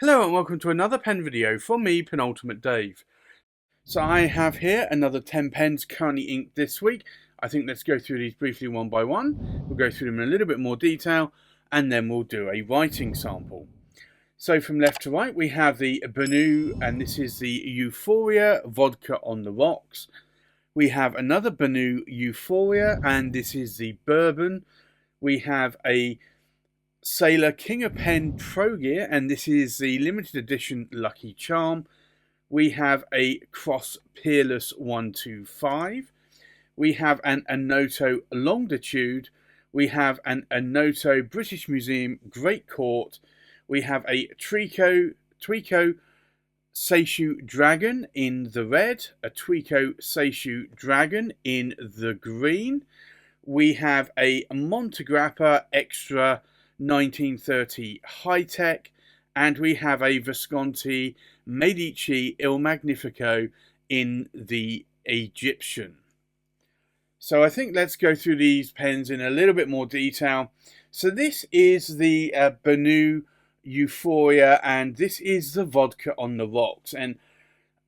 Hello and welcome to another pen video from me, Penultimate Dave. So I have here another 10 pens currently inked this week. I think let's go through these briefly one by one. We'll go through them in a little bit more detail and then we'll do a writing sample. So from left to right we have the BENU, and this is the Euphoria Vodka on the Rocks. We have another BENU Euphoria, and this is the Bourbon. We have a Sailor King of Pen Progear, and this is the limited edition Lucky Charm. We have a Cross Peerless 125. We have an Onoto Longitude. We have an Onoto British Museum Great Court. We have a TWICO Seishu Dragon in the red, a TWICO Seishu Dragon in the green. We have a Montegrappa Extra 1930 High Tech, and we have a Visconti Medici Il Magnifico in the Egyptian. So I think let's go through these pens in a little bit more detail. So this is the BENU Euphoria, and this is the Vodka on the Rocks. And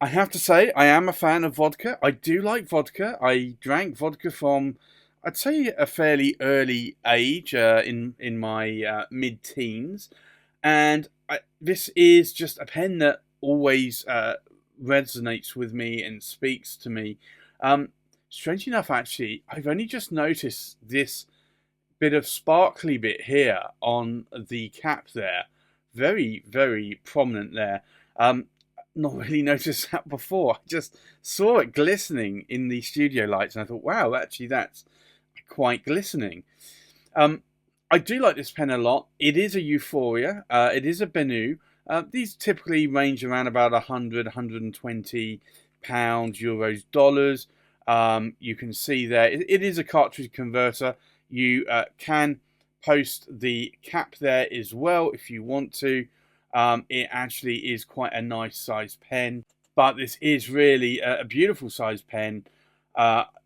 I have to say, I am a fan of vodka. I do like vodka. I drank vodka from, I'd say, a fairly early age, in my mid-teens. And this is just a pen that always resonates with me and speaks to me. Strange enough, actually, I've only just noticed this bit of sparkly bit here on the cap there. Very, very prominent there. Not really noticed that before. I just saw it glistening in the studio lights and I thought, wow, actually that's quite glistening. I do like this pen a lot. It is a Euphoria. It is a BENU. These typically range around about 100, 120 pounds, euros, dollars. You can see there, it is a cartridge converter. You can post the cap there as well if you want to. It actually is quite a nice size pen, but this is really a beautiful size pen.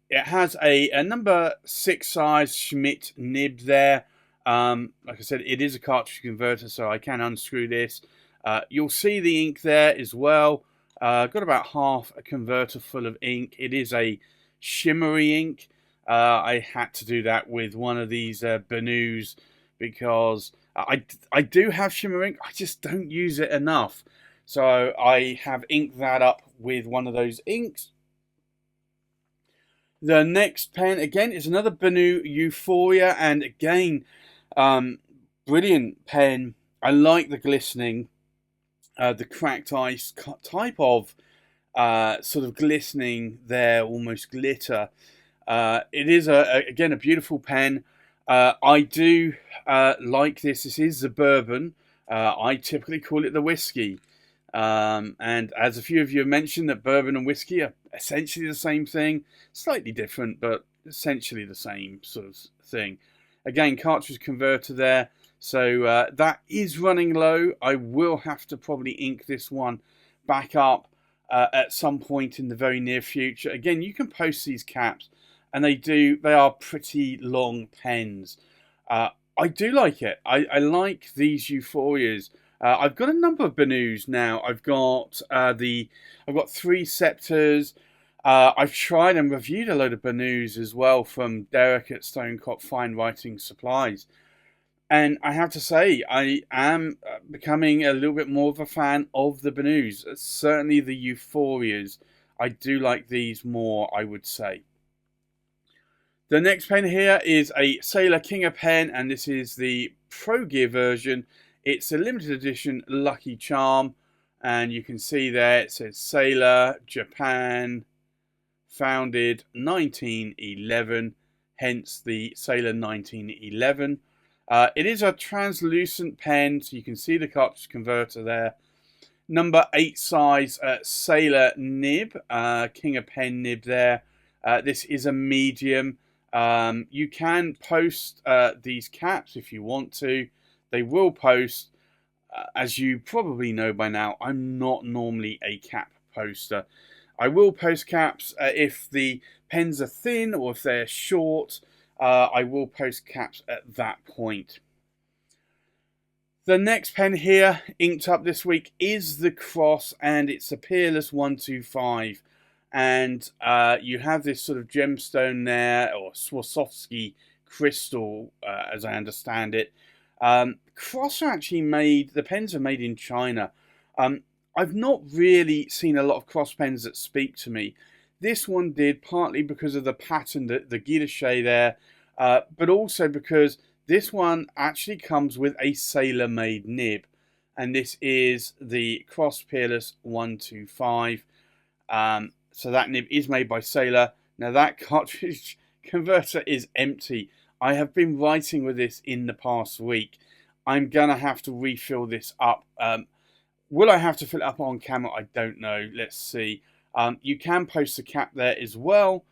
It has a number 6 size Schmidt nib there. Like I said, it is a cartridge converter, so I can unscrew this. You'll see the ink there as well. Got about half a converter full of ink. It is a shimmery ink. I had to do that with one of these BENUs because I do have shimmer ink. I just don't use it enough. So I have inked that up with one of those inks. The next pen, again, is another BENU Euphoria, and again, brilliant pen. I like the glistening, the cracked ice type of sort of glistening there, almost glitter. It is, again, a beautiful pen. I do like this. This is the Bourbon. I typically call it the whiskey. And as a few of you have mentioned, that bourbon and whiskey are essentially the same thing. Slightly different, but essentially the same sort of thing. Again, cartridge converter there. So that is running low. I will have to probably ink this one back up at some point in the very near future. Again, you can post these caps, and they are pretty long pens. I do like it. I like these Euphorias. I've got a number of BENUs now. I've got 3 Scepters. I've tried and reviewed a load of BENUs as well from Derek at Stonecrop Fine Writing Supplies. And I have to say, I am becoming a little bit more of a fan of the BENUs. Certainly the Euphorias. I do like these more, I would say. The next pen here is a Sailor King of Pen, and this is the Progear version. It's a limited edition Lucky Charm, and you can see there it says Sailor, Japan, founded 1911, hence the Sailor 1911. It is a translucent pen, so you can see the cartridge converter there. Number 8 size Sailor nib, King of Pen nib there. This is a medium. You can post these caps if you want to. They will post. As you probably know by now, I'm not normally a cap poster. I will post caps if the pens are thin or if they're short. I will post caps at that point. The next pen here, inked up this week, is the Cross, and it's a Peerless 125. And you have this sort of gemstone there, or Swarovski crystal, as I understand it. Cross are actually made, the pens are made in China. I've not really seen a lot of Cross pens that speak to me. This one did, partly because of the pattern, the guilloche there, but also because this one actually comes with a sailor-made nib. And this is the Cross Peerless 125. So that nib is made by Sailor. Now that cartridge converter is empty. I have been writing with this in the past week. I'm going to have to refill this up. Will I have to fill it up on camera? I don't know. Let's see. You can post the cap there as well.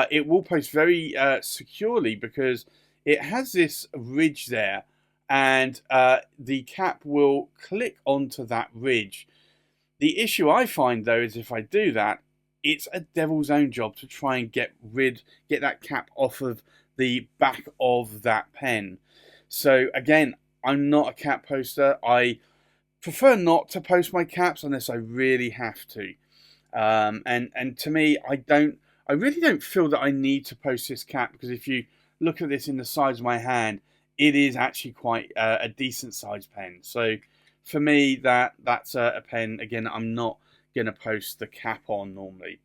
It will post very securely because it has this ridge there, and the cap will click onto that ridge. The issue I find though is if I do that, it's a devil's own job to try and get that cap off of the back of that pen. So again, I'm not a cap poster. I prefer not to post my caps unless I really have to. And to me, I really don't feel that I need to post this cap, because if you look at this in the size of my hand, it is actually quite a decent size pen. So for me, that's a pen, again, I'm not going to post the cap on normally.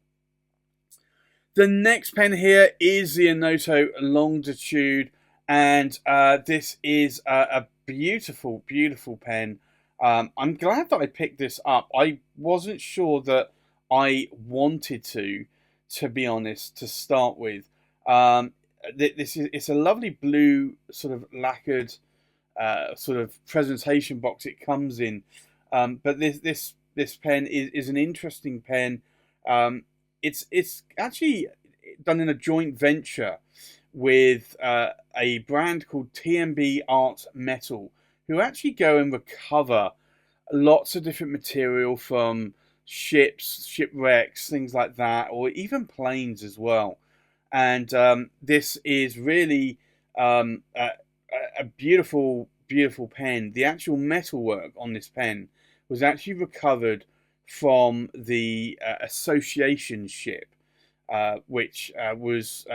The next pen here is the Onoto Longitude, and this is a beautiful, beautiful pen. I'm glad that I picked this up. I wasn't sure that I wanted to be honest, to start with. It's a lovely blue sort of lacquered sort of presentation box it comes in, but this pen is an interesting pen. It's actually done in a joint venture with a brand called TMB Art Metal, who actually go and recover lots of different material from ships, shipwrecks, things like that, or even planes as well. And this is really a beautiful, beautiful pen. The actual metalwork on this pen was actually recovered from the Association ship, which was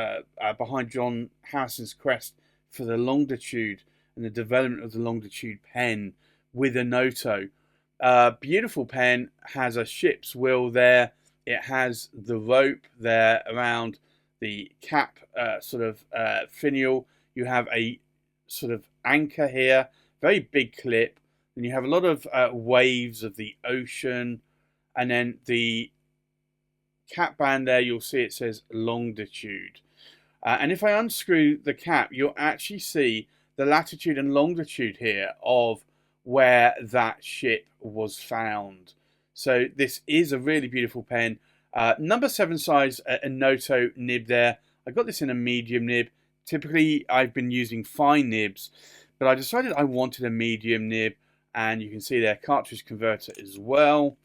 behind John Harrison's quest for the Longitude and the development of the Longitude pen with Onoto. Beautiful pen, has a ship's wheel there. It has the rope there around the cap finial. You have a sort of anchor here, very big clip. And you have a lot of waves of the ocean. And then the cap band there, you'll see it says Longitude. And if I unscrew the cap, you'll actually see the latitude and longitude here of where that ship was found. So this is a really beautiful pen. Number 7 size Onoto nib there. I got this in a medium nib. Typically I've been using fine nibs, but I decided I wanted a medium nib, and you can see there cartridge converter as well.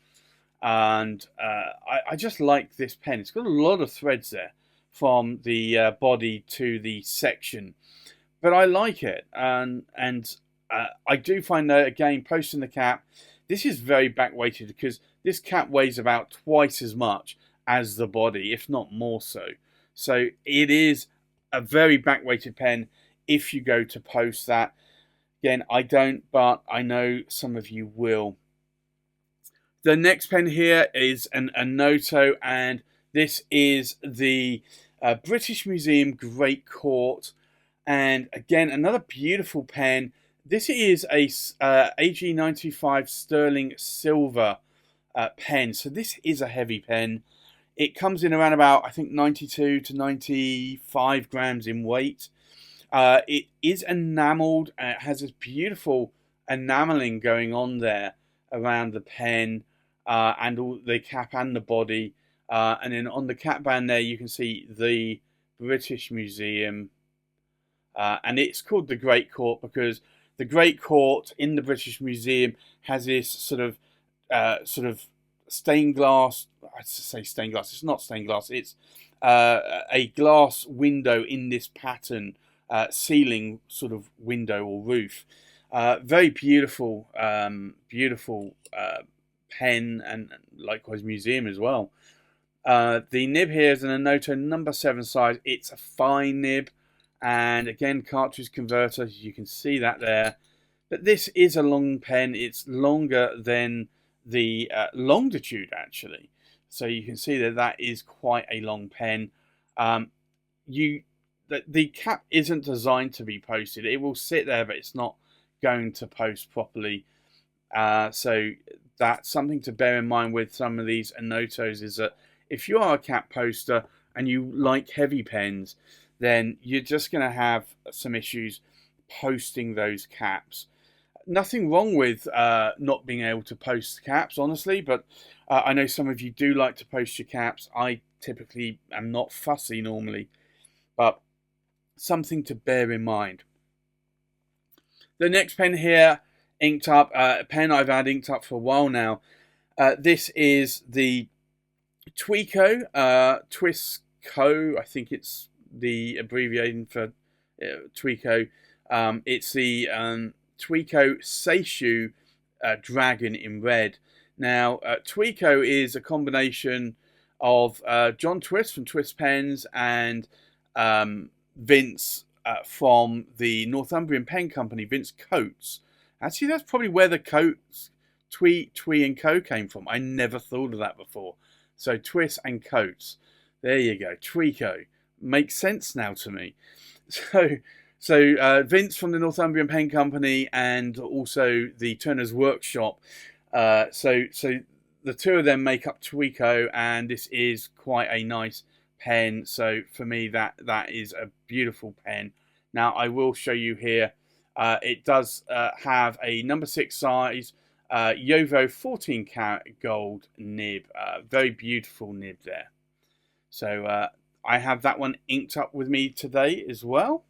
And I just like this pen. It's got a lot of threads there from the body to the section, but I like it. And I do find that, again, posting the cap, this is very back weighted because this cap weighs about twice as much as the body, if not more so. So it is a very back weighted pen if you go to post that. Again, I don't, but I know some of you will. The next pen here is an Onoto, and this is the British Museum Great Court. And again, another beautiful pen. This is a AG95 sterling silver pen. So this is a heavy pen. It comes in around about, I think, 92 to 95 grams in weight. It is enameled, and it has this beautiful enameling going on there around the pen, and all the cap and the body. And then on the cap band there, you can see the British Museum. And it's called the Great Court because the Great Court in the British Museum has this sort of stained glass. I'd say stained glass. It's not stained glass. It's a glass window in this pattern, ceiling sort of window or roof. Very beautiful, beautiful pen, and likewise museum as well. The nib here is an Onoto number 7 size. It's a fine nib, and again, cartridge converter. You can see that there. But this is a long pen. It's longer than the Longitude, actually. So you can see that that is quite a long pen. The cap isn't designed to be posted. It will sit there, but it's not going to post properly. So that's something to bear in mind with some of these Onotos, is that if you are a cap poster and you like heavy pens, then you're just going to have some issues posting those caps. Nothing wrong with not being able to post caps, honestly, but I know some of you do like to post your caps. I typically am not fussy normally, but something to bear in mind. The next pen here, inked up, a pen I've had inked up for a while now. This is the TWICO, TWICO, I think it's the abbreviation for TWICO. It's the TWICO Seishu Dragon in red. Now, TWICO is a combination of John Twist from Twist Pens and Vince from the Northumbrian Pen Company, Vince Coates. Actually, that's probably where the Coates, Twee and Co came from. I never thought of that before. So Twist and Coates. There you go. TWICO. Makes sense now to me. So Vince from the Northumbrian Pen Company and also the Turner's Workshop. So the two of them make up TWICO, and this is quite a nice pen. So for me, that is a beautiful pen. Now I will show you here. It does have a number 6 size Jovo 14 karat gold nib. Very beautiful nib there. So I have that one inked up with me today as well.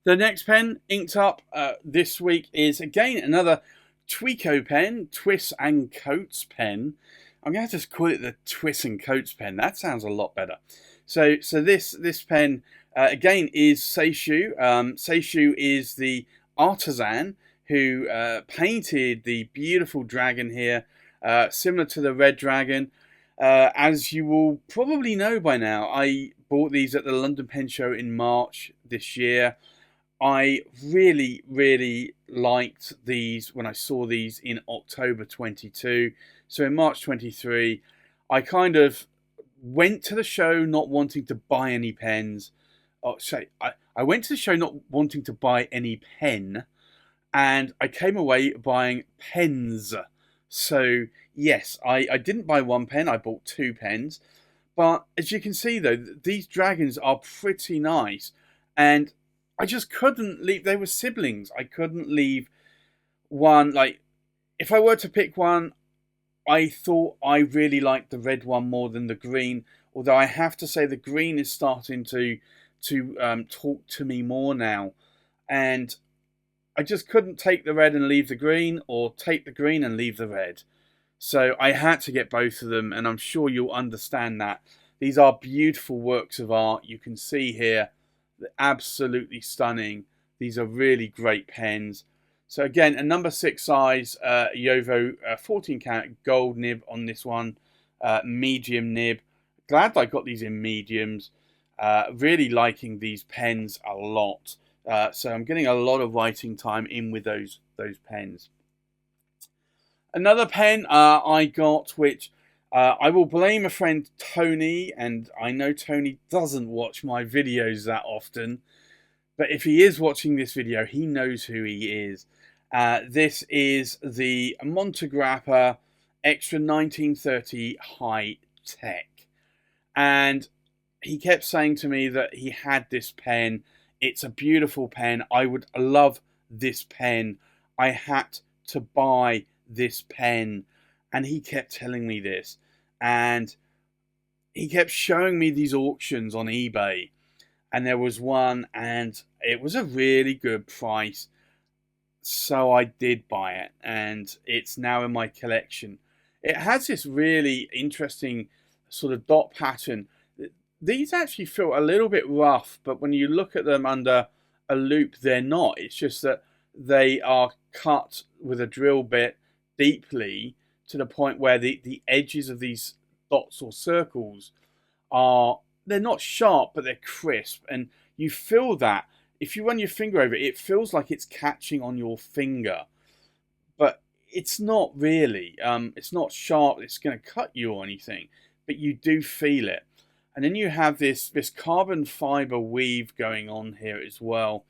The next pen inked up this week is again another TWICO pen, Twist and Coates pen. I'm going to just call it the Twist and Coates pen. That sounds a lot better. So this pen again is Seishu. Seishu is the artisan who painted the beautiful dragon here, similar to the red dragon. As you will probably know by now, I bought these at the London Pen Show in March this year. I really, really liked these when I saw these in October 22. So in March 23, I kind of went to the show not wanting to buy any pens. I went to the show not wanting to buy any pen, and I came away buying pens. So yes, I didn't buy one pen, I bought 2 pens. But as you can see though, these dragons are pretty nice, and I just couldn't leave. They were siblings. I couldn't leave one. Like, if I were to pick one, I thought I really liked the red one more than the green. Although I have to say the green is starting to talk to me more now. And I just couldn't take the red and leave the green, or take the green and leave the red. So I had to get both of them, and I'm sure you'll understand that. These are beautiful works of art. You can see here, they're absolutely stunning. These are really great pens. So again, a number 6 size Jovo 14 karat gold nib on this one, medium nib. Glad I got these in mediums. Really liking these pens a lot. So I'm getting a lot of writing time in with those pens. Another pen I got, which I will blame a friend Tony, and I know Tony doesn't watch my videos that often, but if he is watching this video, he knows who he is. This is the Montegrappa Extra 1930 High Tech, and he kept saying to me that he had this pen. It's a beautiful pen. I would love this pen. I had to buy this pen, and he kept telling me this, and he kept showing me these auctions on eBay, and there was one, and it was a really good price, so I did buy it, and it's now in my collection. It has this really interesting sort of dot pattern. These actually feel a little bit rough, but when you look at them under a loop, they're not. It's just that they are cut with a drill bit deeply to the point where the edges of these dots or circles are, they're not sharp, but they're crisp. And you feel that. If you run your finger over it, it feels like it's catching on your finger. But it's not really. It's not sharp, it's going to cut you or anything. But you do feel it. And then you have this carbon fiber weave going on here as well.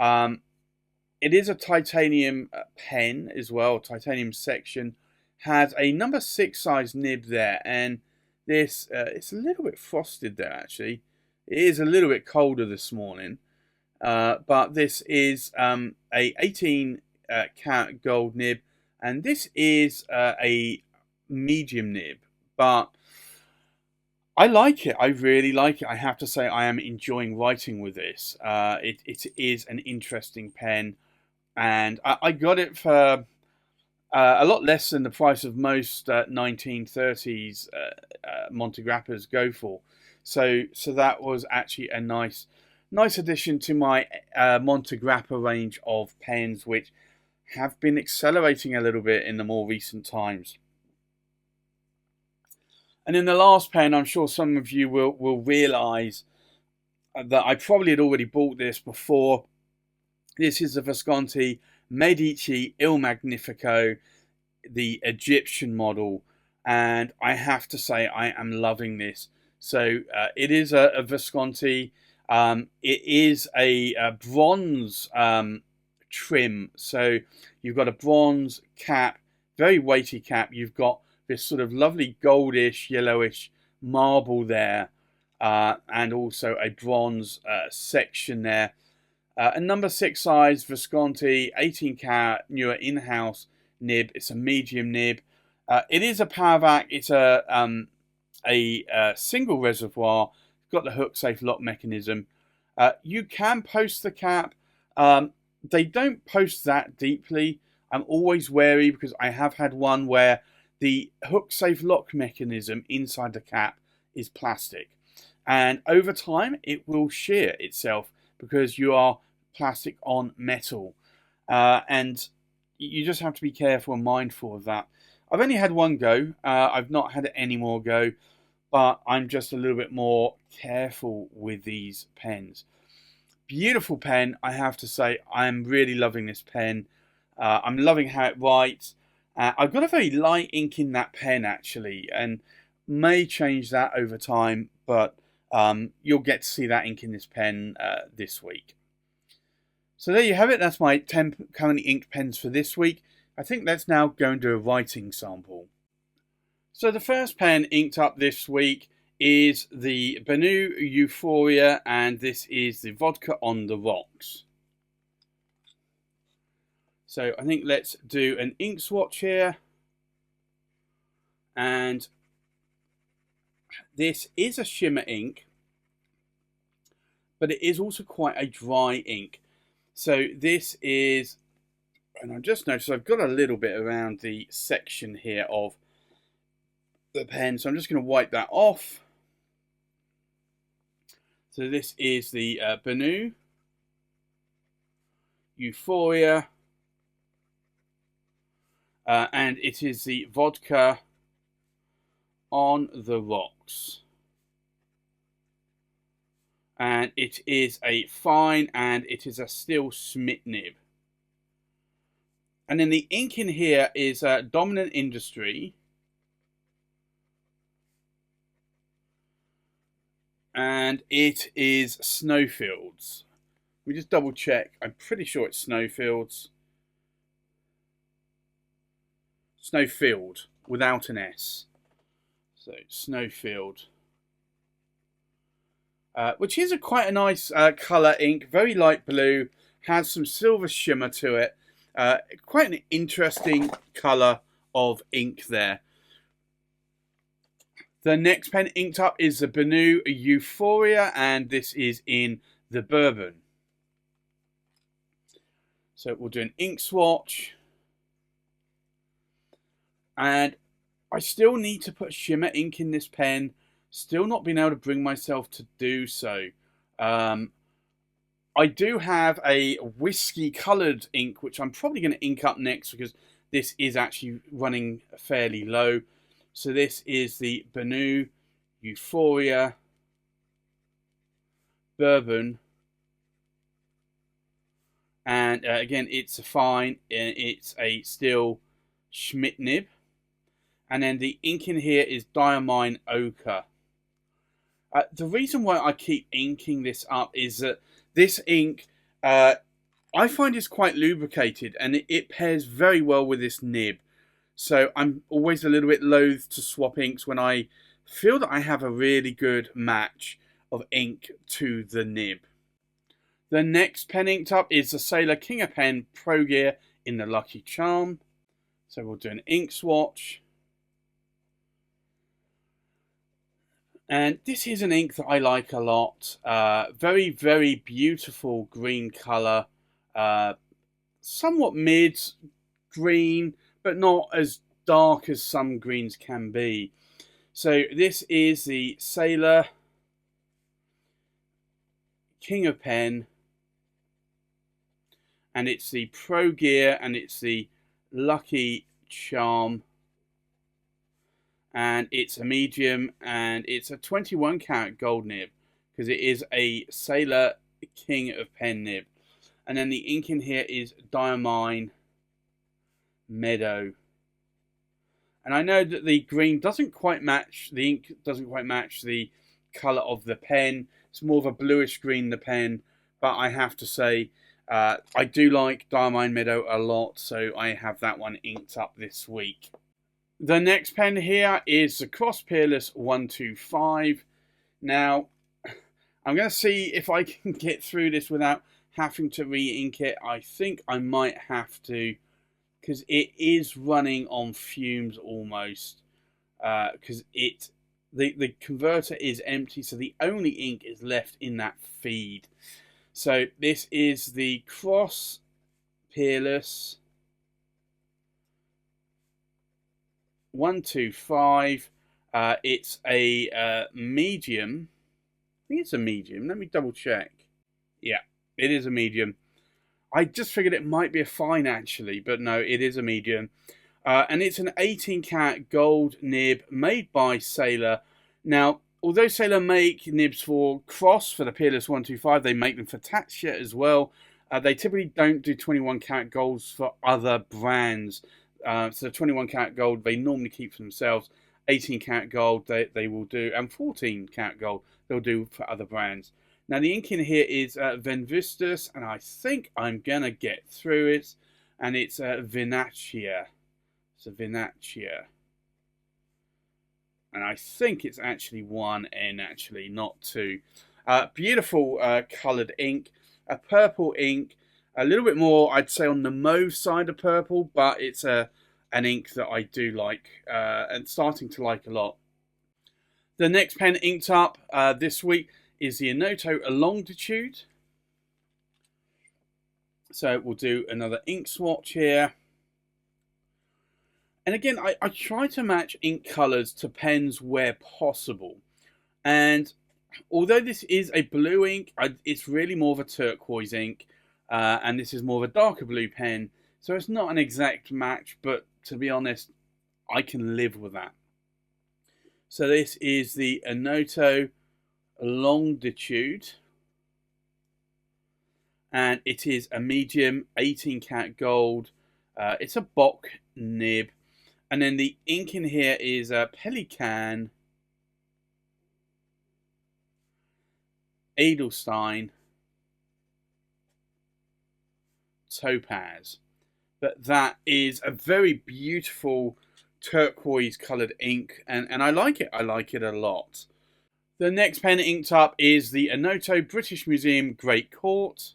It is a titanium pen as well, titanium section. Has a number 6 size nib there, and this it's a little bit frosted there actually. It is a little bit colder this morning, but this is a 18 karat gold nib, and this is a medium nib, but I like it. I really like it. I have to say I am enjoying writing with this. It is an interesting pen, and I got it for a lot less than the price of most 1930s Montegrappas go for. So that was actually a nice addition to my Montegrappa range of pens, which have been accelerating a little bit in the more recent times. And in the last pen, I'm sure some of you will realise that I probably had already bought this before. This is the Visconti Medici Il Magnifico, the Egyptian model, and I have to say I am loving this. So it is a Visconti. It is a bronze trim. So you've got a bronze cap, very weighty cap. You've got this sort of lovely goldish, yellowish marble there, and also a bronze section there. A number 6 size Visconti, 18 karat, newer in-house nib. It's a medium nib. It is a Powervac. It's a single reservoir. It's got the hook safe lock mechanism. You can post the cap. They don't post that deeply. I'm always wary because I have had one where the hook safe lock mechanism inside the cap is plastic, and over time it will shear itself because you are plastic on metal, and you just have to be careful and mindful of that. I've only had one go. I've not had any more go, but I'm just a little bit more careful with these pens. Beautiful pen, I have to say. I'm really loving this pen. I'm loving how it writes. I've got a very light ink in that pen actually, and may change that over time, but you'll get to see that ink in this pen this week. So there you have it. That's my 10 currently inked pens for this week. I think let's now go and do a writing sample. So the first pen inked up this week is the BENU Euphoria, and this is the Vodka on the Rocks. So I think let's do an ink swatch here. And this is a shimmer ink, but it is also quite a dry ink. So this is, and I've just noticed I've got a little bit around the section here of the pen. So I'm just going to wipe that off. So this is the BENU Euphoria. And it is the Vodka on the Rocks. And it is a fine, and it is a steel Smith nib. And then the ink in here is Dominant Industry. And it is Snowfields. Let me just double check. I'm pretty sure it's Snowfields. Snowfield without an S. So Snowfield, which is quite a nice colour ink, very light blue, has some silver shimmer to it. Quite an interesting colour of ink there. The next pen inked up is the BENU Euphoria, and this is in the Bourbon. So we'll do an ink swatch. And I still need to put shimmer ink in this pen. Still not been able to bring myself to do so. I I do have a whiskey coloured ink, which I'm probably going to ink up next because this is actually running fairly low. So this is the BENU Euphoria Bourbon. And again, it's a fine, it's a steel Schmidt nib. And then the ink in here is Diamine Ochre. The reason why I keep inking this up is that this ink, I find is quite lubricated and it pairs very well with this nib. So I'm always a little bit loath to swap inks when I feel that I have a really good match of ink to the nib. The next pen inked up is the Sailor King of Pen Progear in the Lucky Charm. So we'll do an ink swatch. And this is an ink that I like a lot. Very, very beautiful green colour. Somewhat mid green, but not as dark as some greens can be. So this is the Sailor King of Pen. And it's the Progear and it's the Lucky Charm. And it's a medium and it's a 21 karat gold nib because it is a Sailor King of Pen nib. And then the ink in here is Diamine Meadow. And I know that the green doesn't quite match, the ink doesn't quite match the colour of the pen. It's more of a bluish green, the pen. But I have to say, I do like Diamine Meadow a lot, so I have that one inked up this week. The next pen here is the Cross Peerless 125. Now, I'm going to see if I can get through this without having to re-ink it. I think I might have to, because it is running on fumes almost. Because the converter is empty, so the only ink is left in that feed. So this is the Cross Peerless 125. It's a medium. I think it's a medium. Let me double check. Yeah, it is a medium. I just figured it might be a fine actually, but no, it is a medium. And it's an 18 karat gold nib made by Sailor. Now, although Sailor make nibs for Cross for the Peerless 125, they make them for Tatcha as well. They typically don't do 21 karat golds for other brands. So 21 karat gold they normally keep for themselves. 18 karat gold they will do, and 14 karat gold they'll do for other brands. Now the ink in here is Venvistus, and I think I'm gonna get through it. And it's Vinaccia. It's a Vinaccia. And I think it's actually 1N, actually, not 2. Beautiful coloured ink. A purple ink. A little bit more, I'd say, on the mauve side of purple, but it's an ink that I do like and starting to like a lot. The next pen inked up this week is the Onoto Longitude. So we'll do another ink swatch here. And again, I try to match ink colours to pens where possible. And although this is a blue ink, it's really more of a turquoise ink. And this is more of a darker blue pen. So it's not an exact match, but to be honest, I can live with that. So this is the Onoto Longitude. And it is a medium 18 karat gold. It's a Bock nib. And then the ink in here is Pelican, Edelstein, Topaz. But that is a very beautiful turquoise coloured ink, and I like it. I like it a lot. The next pen inked up is the Onoto British Museum Great Court.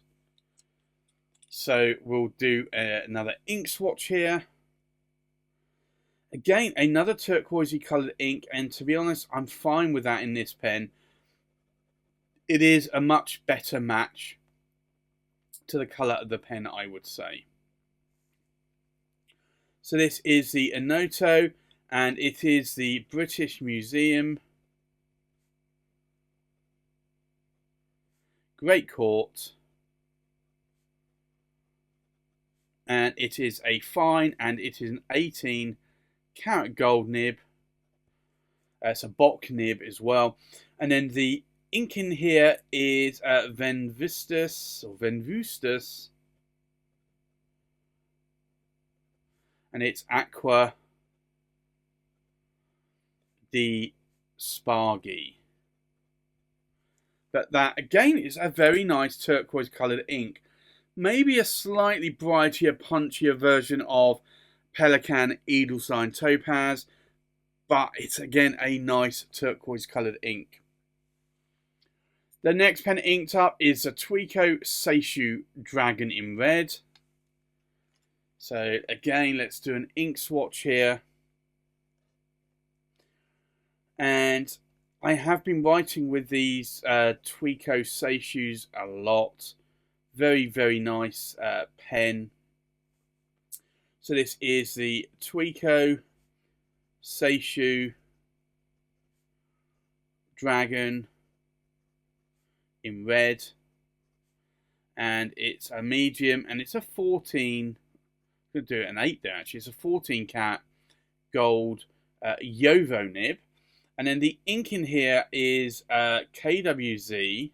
So we'll do another ink swatch here. Again, another turquoisey coloured ink, and to be honest, I'm fine with that in this pen. It is a much better match to the colour of the pen, I would say. So this is the Onoto, and it is the British Museum Great Court. and it is a fine, and it is an 18 karat gold nib. It's a Bock nib as well. And then the ink in here is Venvistus or Venvustus, and it's Aqua di Spargi. But that again is a very nice turquoise coloured ink. Maybe a slightly brighter, punchier version of Pelikan Edelstein Topaz, but it's again a nice turquoise coloured ink. The next pen inked up is a TWICO Seishu Dragon in red. So again, let's do an ink swatch here. And I have been writing with these TWICO Seishus a lot. Very, very nice pen. So this is the TWICO Seishu Dragon in red, and it's a medium, and it's a 14. I'm going to do it an 8 there actually. It's a 14 karat gold Yovo nib, and then the ink in here is KWZ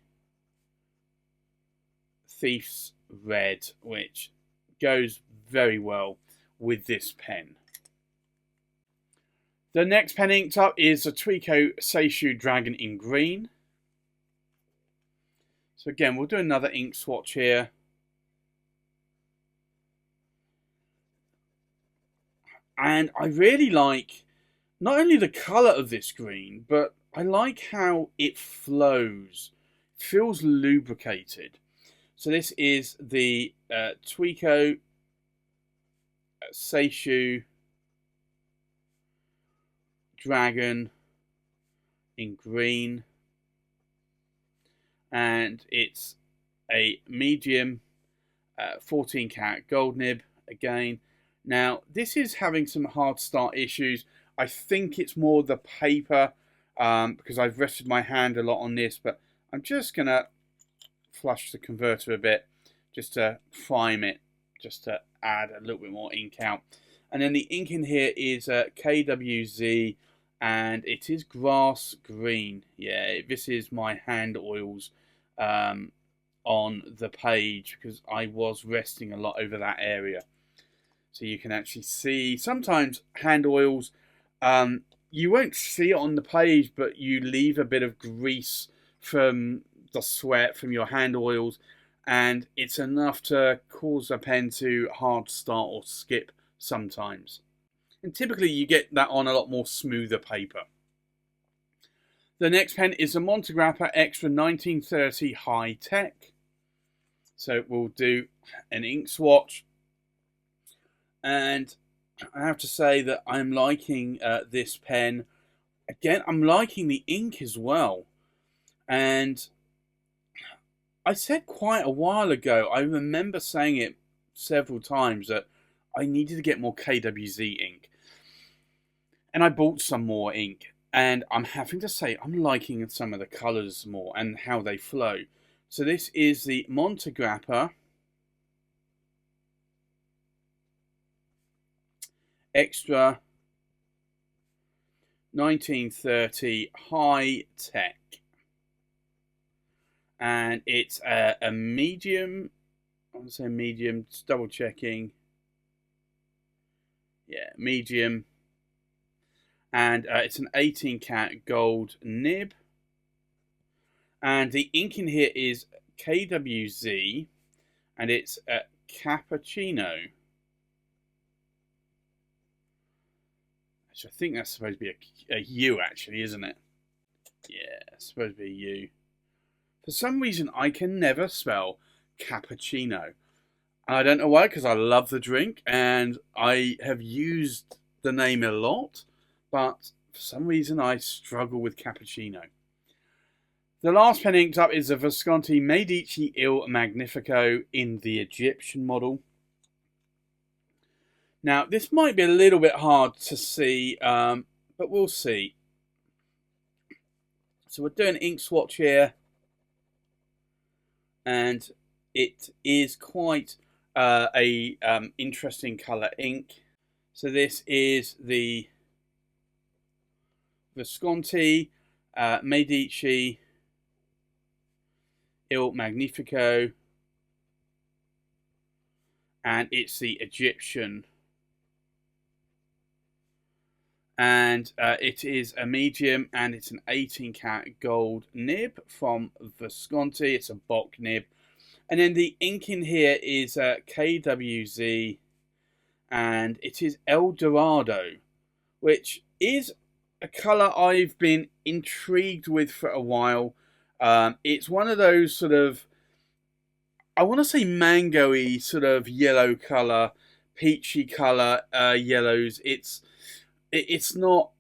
Thief's Red, which goes very well with this pen. The next pen inked up is a TWICO Seishu Dragon in green. So again, we'll do another ink swatch here. And I really like not only the colour of this green, but I like how it flows. It feels lubricated. So this is the TWICO Seishu Dragon in green, and it's a medium 14 karat gold nib again. Now this is having some hard start issues. I think it's more the paper because I've rested my hand a lot on this, but I'm just gonna flush the converter a bit just to prime it, just to add a little bit more ink out. And then the ink in here is KWZ, and it is grass green. Yeah, this is my hand oils on the page because I was resting a lot over that area. So you can actually see sometimes hand oils, you won't see it on the page, but you leave a bit of grease from the sweat from your hand oils, and it's enough to cause a pen to hard start or skip sometimes. And typically you get that on a lot more smoother paper. The next pen is a Montegrappa Extra 1930 High Tech. So we'll do an ink swatch. And I have to say that I'm liking this pen. Again, I'm liking the ink as well. And I said quite a while ago, I remember saying it several times, that I needed to get more KWZ ink. And I bought some more ink. And I'm having to say, I'm liking some of the colours more and how they flow. So this is the Montegrappa Extra 1930 High Tech. And it's a medium. I want to say medium, just double checking. Yeah, medium. And it's an 18 karat gold nib. And the ink in here is KWZ, and it's a cappuccino. Actually, I think that's supposed to be a U, actually, isn't it? Yeah, it's supposed to be a U. For some reason, I can never spell cappuccino. I don't know why, because I love the drink, and I have used the name a lot, but for some reason, I struggle with cappuccino. The last pen inked up is a Visconti Medici Il Magnifico in the Egyptian model. Now, this might be a little bit hard to see, but we'll see. So we're doing an ink swatch here. And it is quite a interesting colour ink. So this is the Visconti, Medici, Il Magnifico, and it's the Egyptian. And it is a medium, and it's an 18 karat gold nib from Visconti. It's a Bock nib. And then the ink in here is KWZ, and it is El Dorado, which is a colour I've been intrigued with for a while. It's one of those sort of, I want to say mango-y sort of yellow colour, peachy colour yellows. It's not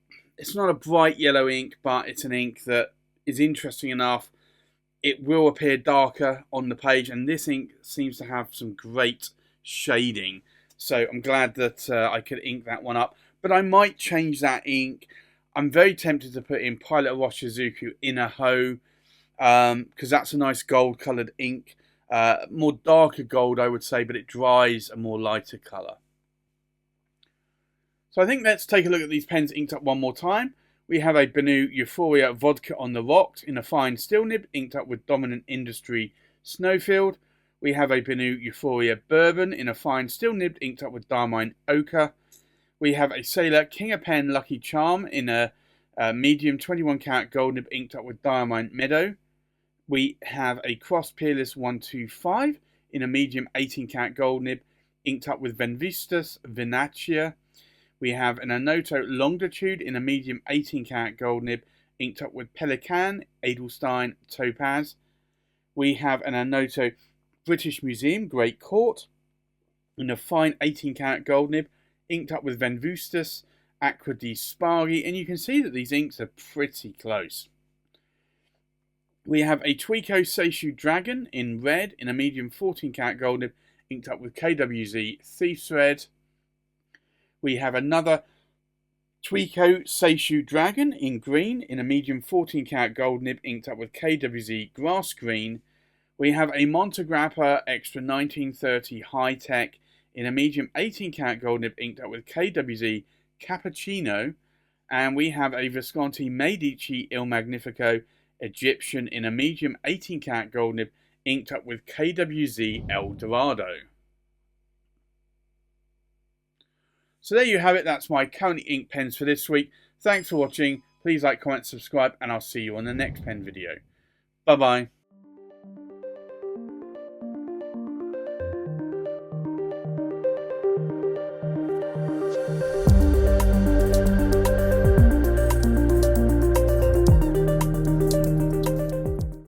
a bright yellow ink, but it's an ink that is interesting enough. It will appear darker on the page, and this ink seems to have some great shading. So I'm glad that I could ink that one up. But I might change that ink. I'm very tempted to put in Pilot Roshizuku in a Ho, because that's a nice gold coloured ink. More darker gold, I would say, but it dries a more lighter colour. So I think let's take a look at these pens inked up one more time. We have a BENU Euphoria Vodka on the Rocks in a fine steel nib, inked up with Dominant Industry Snowfield. We have a BENU Euphoria Bourbon in a fine steel nib, inked up with Diamine Ochre. We have a Sailor King of Pen Lucky Charm in a medium 21 karat gold nib, inked up with Diamine Meadow. We have a Cross Peerless 125 in a medium 18 karat gold nib, inked up with Venvistus Venatia. We have an Onoto Longitude in a medium 18 karat gold nib, inked up with Pelican, Edelstein, Topaz. We have an Onoto British Museum Great Court in a fine 18 karat gold nib, inked up with Venvustus, Aqua di Spari, and you can see that these inks are pretty close. We have a TWICO Seishu Dragon in red in a medium 14 karat gold nib, inked up with KWZ Thief's Red. We have another TWICO Seishu Dragon in green in a medium 14 karat gold nib, inked up with KWZ Grass Green. We have a Montegrappa Extra 1930 High Tech in a medium 18 karat gold nib, inked up with KWZ Cappuccino. And we have a Visconti Medici Il Magnifico Egyptian in a medium 18 karat gold nib, inked up with KWZ El Dorado. So there you have it. That's my current ink pens for this week. Thanks for watching. Please like, comment, subscribe, and I'll see you on the next pen video. Bye-bye.